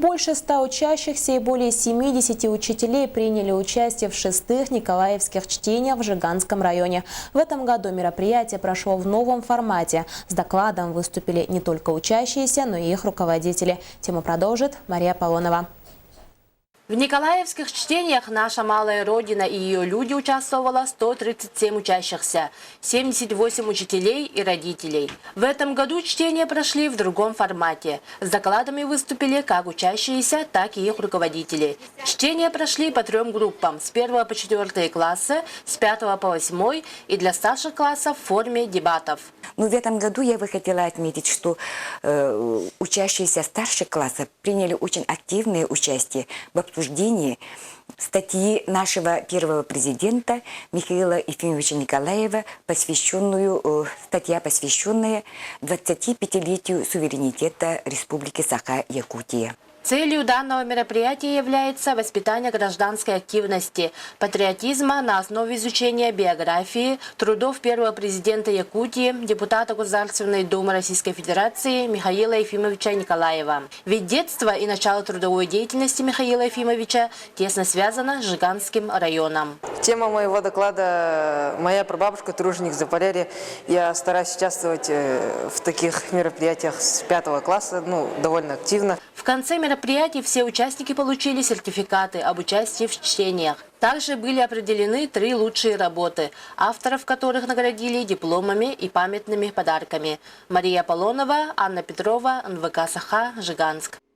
Больше 100 учащихся и более 70 учителей приняли участие в 6-х николаевских чтениях в Жиганском районе. В этом году мероприятие прошло в новом формате. С докладом выступили не только учащиеся, но и их руководители. Тему продолжит Мария Полонова. В николаевских чтениях «Наша малая Родина» и ее люди участвовало 137 учащихся, 78 учителей и родителей. В этом году чтения прошли в другом формате. С докладами выступили как учащиеся, так и их руководители. Чтения прошли по 3 группам – с 1 по 4 классы, с 5 по 8 и для старших классов в форме дебатов. Но в этом году я бы хотела отметить, что учащиеся старших классов приняли очень активное участие в обсуждении статьи нашего первого президента Михаила Ефимовича Николаева, статья, посвященная 25-летию суверенитета Республики Саха-Якутия. Целью данного мероприятия является воспитание гражданской активности, патриотизма на основе изучения биографии, трудов первого президента Якутии, депутата Государственной Думы Российской Федерации Михаила Ефимовича Николаева. Ведь детство и начало трудовой деятельности Михаила Ефимовича тесно связано с Жиганским районом. Тема моего доклада «Моя прабабушка, труженик Заполярья». Я стараюсь участвовать в таких мероприятиях с 5 класса, довольно активно. В конце мероприятия все участники получили сертификаты об участии в чтениях. Также были определены 3 лучшие работы, авторов которых наградили дипломами и памятными подарками. Мария Полонова, Анна Петрова, НВК Саха, Жиганск.